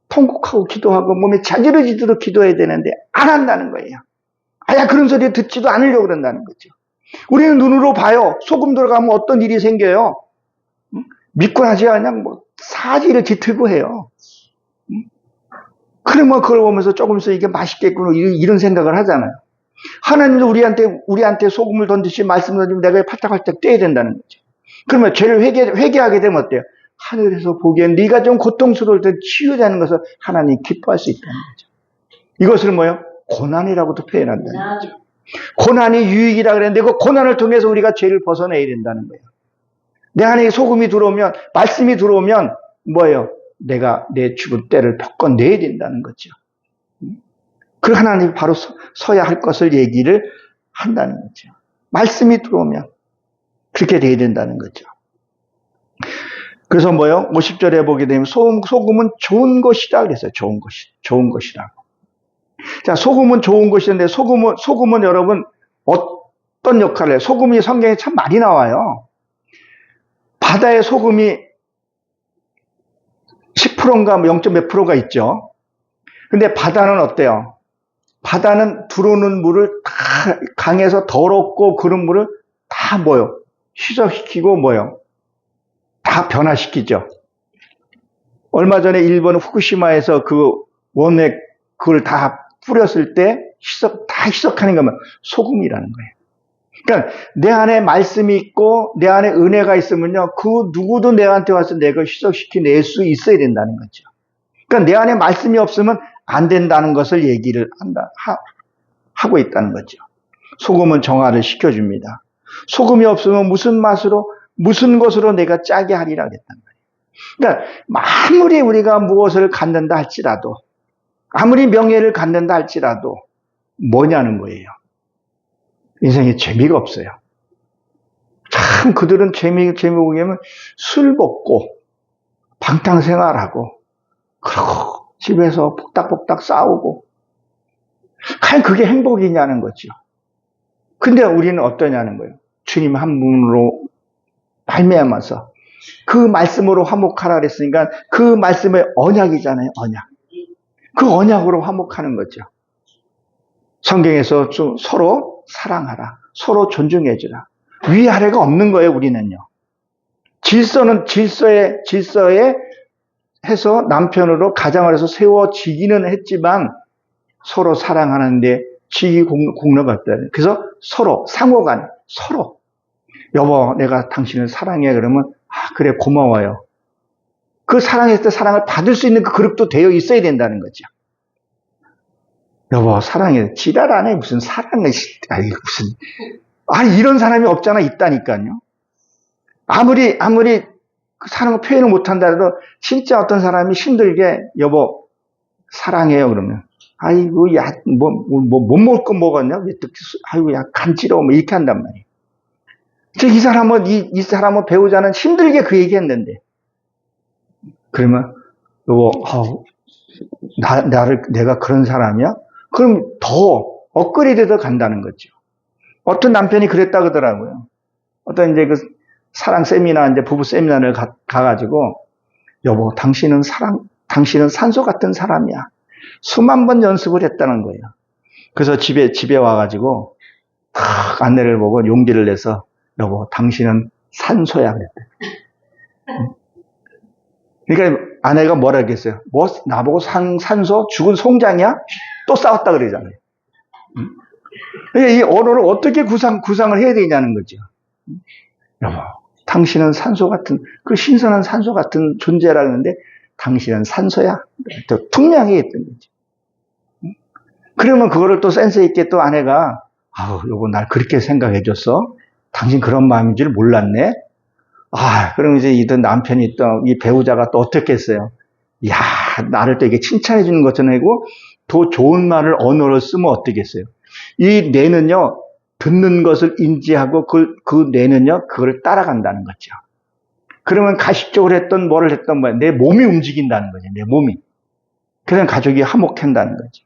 통곡하고 기도하고 몸에 자지러지도록 기도해야 되는데 안 한다는 거예요. 아야 그런 소리 듣지도 않으려고 그런다는 거죠. 우리는 눈으로 봐요. 소금 들어가면 어떤 일이 생겨요? 믿고 나지 그냥 뭐 사지를 깃들고 해요. 그러면 그걸 보면서 조금 있어 이게 맛있겠구나 이런 생각을 하잖아요. 하나님도 우리한테 소금을 던지시 말씀을 던지면 내가 팔딱팔딱 뛰어야 된다는 거죠. 그러면 죄를 회개하게 되면 어때요? 하늘에서 보기엔 네가 좀 고통스러울 때 치유되는 것을 하나님이 기뻐할 수 있다는 거죠. 이것을 뭐요? 고난이라고도 표현한다는 거죠. 고난이 유익이라 그랬는데 그 고난을 통해서 우리가 죄를 벗어내야 된다는 거예요. 내 안에 소금이 들어오면, 말씀이 들어오면 뭐예요? 내가 내 죽을 때를 바꿔내야 된다는 거죠. 그 하나님이 바로 서야 할 것을 얘기를 한다는 거죠. 말씀이 들어오면 그렇게 돼야 된다는 거죠. 그래서 뭐요? 50절에 보게 되면 소금은 좋은 것이다 그랬어요. 좋은 것이라고. 자, 소금은 좋은 것인데 소금은 여러분 어떤 역할을 해요? 소금이 성경에 참 많이 나와요. 바다의 소금이 10%인가 0.몇 %가 있죠. 근데 바다는 어때요? 바다는 들어오는 물을 다 강에서 더럽고 그런 물을 다 뭐요? 희석시키고 뭐요? 다 변화시키죠. 얼마 전에 일본 후쿠시마에서 그 원액 그걸 다 뿌렸을 때 다 희석하는 거면 소금이라는 거예요. 그러니까 내 안에 말씀이 있고 내 안에 은혜가 있으면요, 그 누구도 내한테 와서 내가 희석시켜낼 수 있어야 된다는 거죠. 그러니까 내 안에 말씀이 없으면 안 된다는 것을 얘기를 하고 있다는 거죠. 소금은 정화를 시켜줍니다. 소금이 없으면 무슨 맛으로 무슨 것으로 내가 짜게 하리라 그랬단 말이에요. 그러니까 아무리 우리가 무엇을 갖는다 할지라도, 아무리 명예를 갖는다 할지라도 뭐냐는 거예요. 인생에 재미가 없어요. 참 그들은 재미 보기에는 술 먹고 방탕생활하고 그러고 집에서 복닥복닥 싸우고 과연 그게 행복이냐는 거죠. 근데 우리는 어떠냐는 거예요. 주님 한 분으로 말미암아서 그 말씀으로 화목하라 그랬으니까 그 말씀의 언약이잖아요. 언약. 그 언약으로 화목하는 거죠. 성경에서 좀 서로 사랑하라. 서로 존중해주라. 위아래가 없는 거예요, 우리는요. 질서에 해서 남편으로 가장을 해서 세워지기는 했지만 서로 사랑하는데 지기 공로가 없다. 그래서 서로 상호간 서로 여보 내가 당신을 사랑해 그러면 그래 고마워요. 그 사랑했을 때 사랑을 받을 수 있는 그 그릇도 되어 있어야 된다는 거죠. 여보 사랑해. 지랄 안 해. 무슨 사랑을 이런 사람이 없잖아. 있다니까요. 아무리 그 사랑을 표현을 못한다 해도 진짜 어떤 사람이 힘들게 여보 사랑해요 그러면 아이고 야 못 먹을 거 먹었냐? 아이고 야 간지러워 뭐 이렇게 한단 말이에요. 이 사람은 배우자는 힘들게 그 얘기했는데 그러면 여보 내가 그런 사람이야? 그럼 더 업그레이드도 간다는 거죠. 어떤 남편이 그랬다 그러더라고요. 어떤 이제 그 사랑 세미나 이제 부부 세미나를 가가지고 여보 당신은 산소 같은 사람이야. 수만 번 연습을 했다는 거예요. 그래서 집에 와가지고 탁 아내를 보고 용기를 내서 여보 당신은 산소야 그랬대. 그러니까 아내가 뭐라 그랬어요? 뭐 나보고 산소 죽은 송장이야? 또 싸웠다 그러잖아요. 이 언어를 어떻게 구상을 해야 되냐는 거죠. 여보, 당신은 산소 같은 그 신선한 산소 같은 존재라는데 당신은 산소야. 또 분명히 했던 거죠. 그러면 그거를 또 센스 있게 또 아내가 여보 날 그렇게 생각해 줬어? 당신 그런 마음인 줄 몰랐네. 그럼 이제 이 남편이 또 이 배우자가 또 어떻게 했어요? 야, 나를 또 이게 칭찬해 주는 것처럼 하고 더 좋은 말을 언어로 쓰면 어떻겠어요? 이 뇌는요, 듣는 것을 인지하고 그 뇌는요, 그걸 따라간다는 거죠. 그러면 가식적으로 뭐를 했던 뭐야? 내 몸이 움직인다는 거죠. 내 몸이. 그래서 가족이 화목한다는 거죠.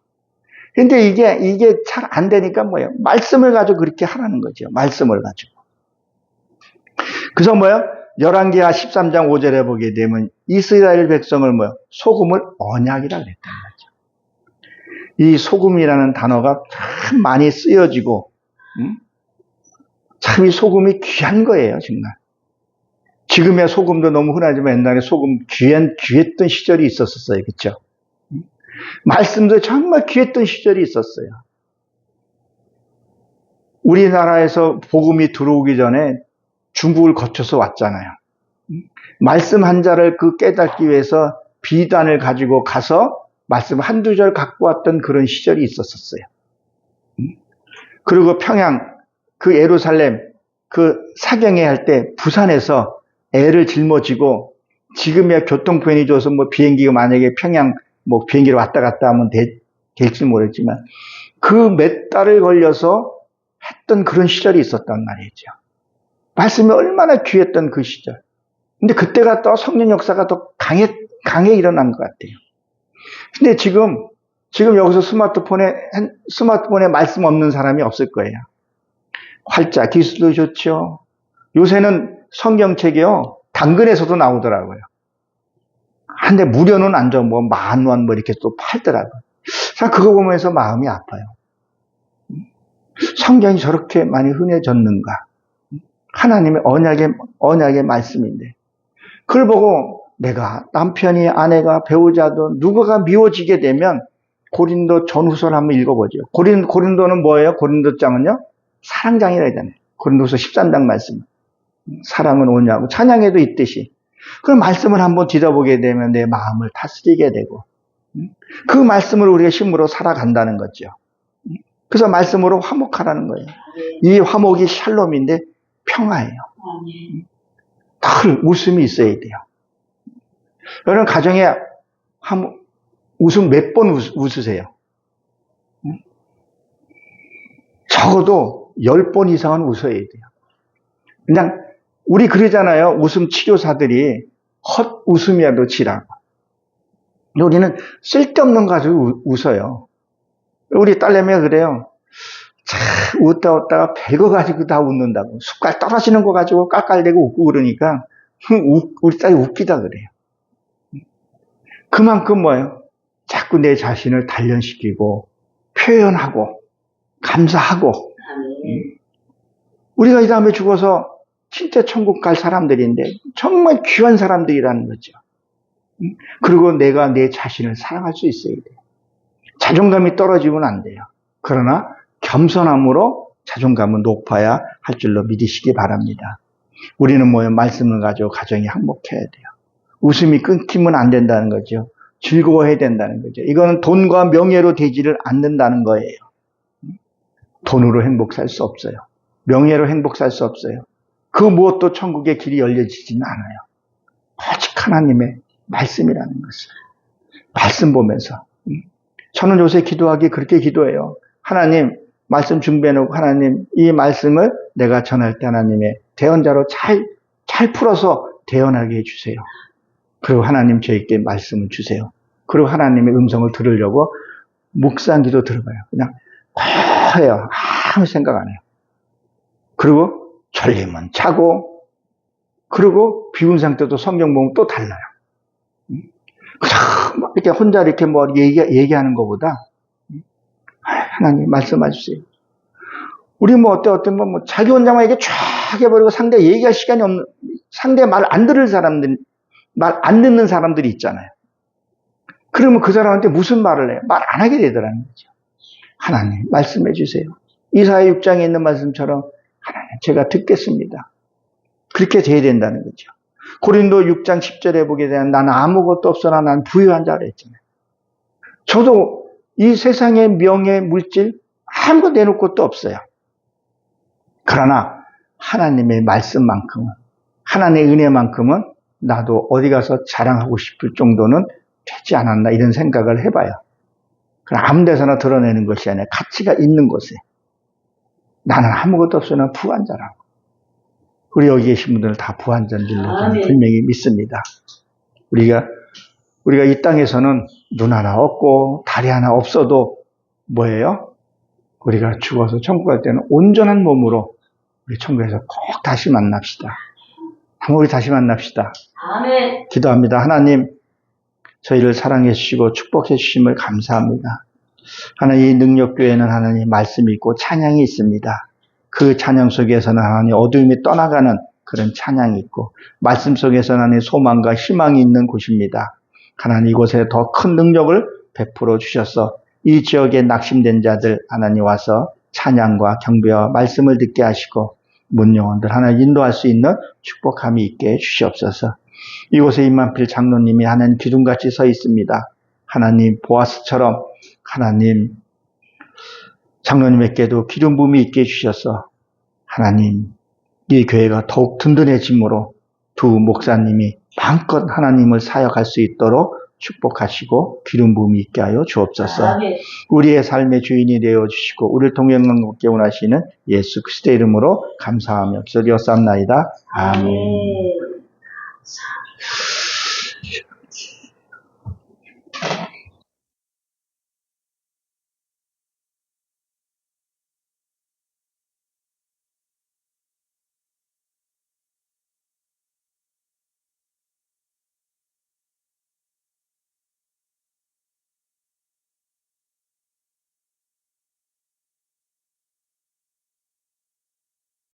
근데 이게 잘 안 되니까 뭐예요? 말씀을 가지고 그렇게 하라는 거죠. 말씀을 가지고. 그래서 뭐예요? 열왕기하 13장 5절에 보게 되면 이스라엘 백성을 뭐예요? 소금을 언약이라 그랬다는 거죠. 이 소금이라는 단어가 참 많이 쓰여지고 참 이 소금이 귀한 거예요, 정말. 지금의 소금도 너무 흔하지만 옛날에 소금 귀했던 시절이 있었어요. 그렇죠? 말씀도 정말 귀했던 시절이 있었어요. 우리나라에서 복음이 들어오기 전에 중국을 거쳐서 왔잖아요. 말씀 한 자를 그 깨닫기 위해서 비단을 가지고 가서 말씀 한두 절 갖고 왔던 그런 시절이 있었어요. 그리고 평양, 그 예루살렘, 그 사경회 할 때 부산에서 애를 짊어지고 지금의 교통편이 좋아서 뭐 비행기가 만약에 평양 뭐 비행기로 왔다 갔다 하면 될지 모르겠지만 그 몇 달을 걸려서 했던 그런 시절이 있었단 말이죠. 말씀이 얼마나 귀했던 그 시절. 근데 그때가 또 성령 역사가 더 강해 일어난 것 같아요. 근데 지금 여기서 스마트폰에 말씀 없는 사람이 없을 거예요. 활자 기술도 좋죠. 요새는 성경책이요, 당근에서도 나오더라고요. 한데 무료는 안 줘. 뭐 10,000원 뭐 이렇게 또 팔더라고요. 그거 보면서 마음이 아파요. 성경이 저렇게 많이 흔해졌는가? 하나님의 언약의 말씀인데. 그걸 보고 내가 남편이 아내가 배우자도 누구가 미워지게 되면 고린도 전후서를 한번 읽어보죠. 고린도는 뭐예요? 고린도장은요? 사랑장이라 하잖아요. 고린도서 13장 말씀. 사랑은 오냐고 찬양에도 있듯이 그 말씀을 한번 뒤져보게 되면 내 마음을 다스리게 되고 그 말씀을 우리가 힘으로 살아간다는 거죠. 그래서 말씀으로 화목하라는 거예요. 이 화목이 샬롬인데 평화예요. 늘 웃음이 있어야 돼요. 여러분 가정에 웃음 몇 번 웃으세요? 적어도 10번 이상은 웃어야 돼요. 그냥 우리 그러잖아요. 웃음 치료사들이 헛 웃음이라도 치라고. 우리는 쓸데없는 거 가지고 웃어요. 우리 딸내미가 그래요. 참 웃다가 별거 가지고 다 웃는다고. 숟갈 떨어지는 거 가지고 깔깔대고 웃고 그러니까 우리 딸이 웃기다 그래요. 그만큼 뭐예요? 자꾸 내 자신을 단련시키고 표현하고 감사하고 우리가 이 다음에 죽어서 진짜 천국 갈 사람들인데 정말 귀한 사람들이라는 거죠. 그리고 내가 내 자신을 사랑할 수 있어야 돼요. 자존감이 떨어지면 안 돼요. 그러나 겸손함으로 자존감은 높아야 할 줄로 믿으시기 바랍니다. 우리는 뭐예요? 말씀을 가지고 가정이 행복해야 돼요. 웃음이 끊기면 안 된다는 거죠. 즐거워해야 된다는 거죠. 이거는 돈과 명예로 되지를 않는다는 거예요. 돈으로 행복 살 수 없어요. 명예로 행복 살 수 없어요. 그 무엇도 천국의 길이 열려지지는 않아요. 오직 하나님의 말씀이라는 것을. 말씀 보면서. 저는 요새 기도하기 그렇게 기도해요. 하나님, 말씀 준비해놓고 하나님, 이 말씀을 내가 전할 때 하나님의 대언자로 잘 풀어서 대언하게 해주세요. 그리고 하나님 저에게 말씀을 주세요. 그리고 하나님의 음성을 들으려고 묵상기도 들어가요. 그냥 해요. 아무 생각 안 해요. 그리고 졸리면 자고, 그리고 비운 상태도 성경 보면 또 달라요. 이렇게 혼자 이렇게 뭐 얘기하는 것보다 하나님 말씀해 주세요. 우리 뭐 뭐 자기 혼자만 이렇게 쫙 해버리고 상대 얘기할 시간이 없는, 상대 말 안 듣는 사람들이 있잖아요. 그러면 그 사람한테 무슨 말을 해요? 말 안 하게 되더라는 거죠. 하나님 말씀해 주세요. 이사야 6장에 있는 말씀처럼 하나님 제가 듣겠습니다. 그렇게 돼야 된다는 거죠. 고린도 6장 10절에 보게 되면 나는 아무것도 없으나 난 부유한 자라 했잖아요. 저도 이 세상의 명예, 물질 아무것도 내놓을 것도 없어요. 그러나 하나님의 말씀만큼은, 하나님의 은혜만큼은 나도 어디 가서 자랑하고 싶을 정도는 되지 않았나 이런 생각을 해봐요. 그럼 아무 데서나 드러내는 것이 아니라 가치가 있는 곳에 나는 아무것도 없으나 부한 자라고. 우리 여기 계신 분들은 다 부한 자인 줄로 저는 분명히 믿습니다. 우리가 이 땅에서는 눈 하나 없고 다리 하나 없어도 뭐예요? 우리가 죽어서 천국 갈 때는 온전한 몸으로 우리 천국에서 꼭 다시 만납시다. 우리 다시 만납시다. 아멘. 기도합니다. 하나님, 저희를 사랑해 주시고 축복해 주심을 감사합니다. 하나님, 이 능력교회는 하나님 말씀이 있고 찬양이 있습니다. 그 찬양 속에서는 하나님 어두움이 떠나가는 그런 찬양이 있고, 말씀 속에서는 하나님 소망과 희망이 있는 곳입니다. 하나님 이곳에 더 큰 능력을 베풀어 주셔서 이 지역에 낙심된 자들 하나님 와서 찬양과 경배와 말씀을 듣게 하시고 문 영혼들 하나님 인도할 수 있는 축복함이 있게 해 주시옵소서. 이곳에 임만필 장로님이 하나님 기둥같이 서 있습니다. 하나님 보아스처럼 하나님 장로님에게도 기름 부음이 있게 해주셔서 하나님 이 교회가 더욱 든든해짐으로 두 목사님이 마음껏 하나님을 사역할 수 있도록 축복하시고 기름 부음이 있게 하여 주옵소서. 우리의 삶의 주인이 되어주시고 우리를 동행하게 원하시는 예수 그리스도의 이름으로 감사하며 기도드렸사옵나이다. 아멘.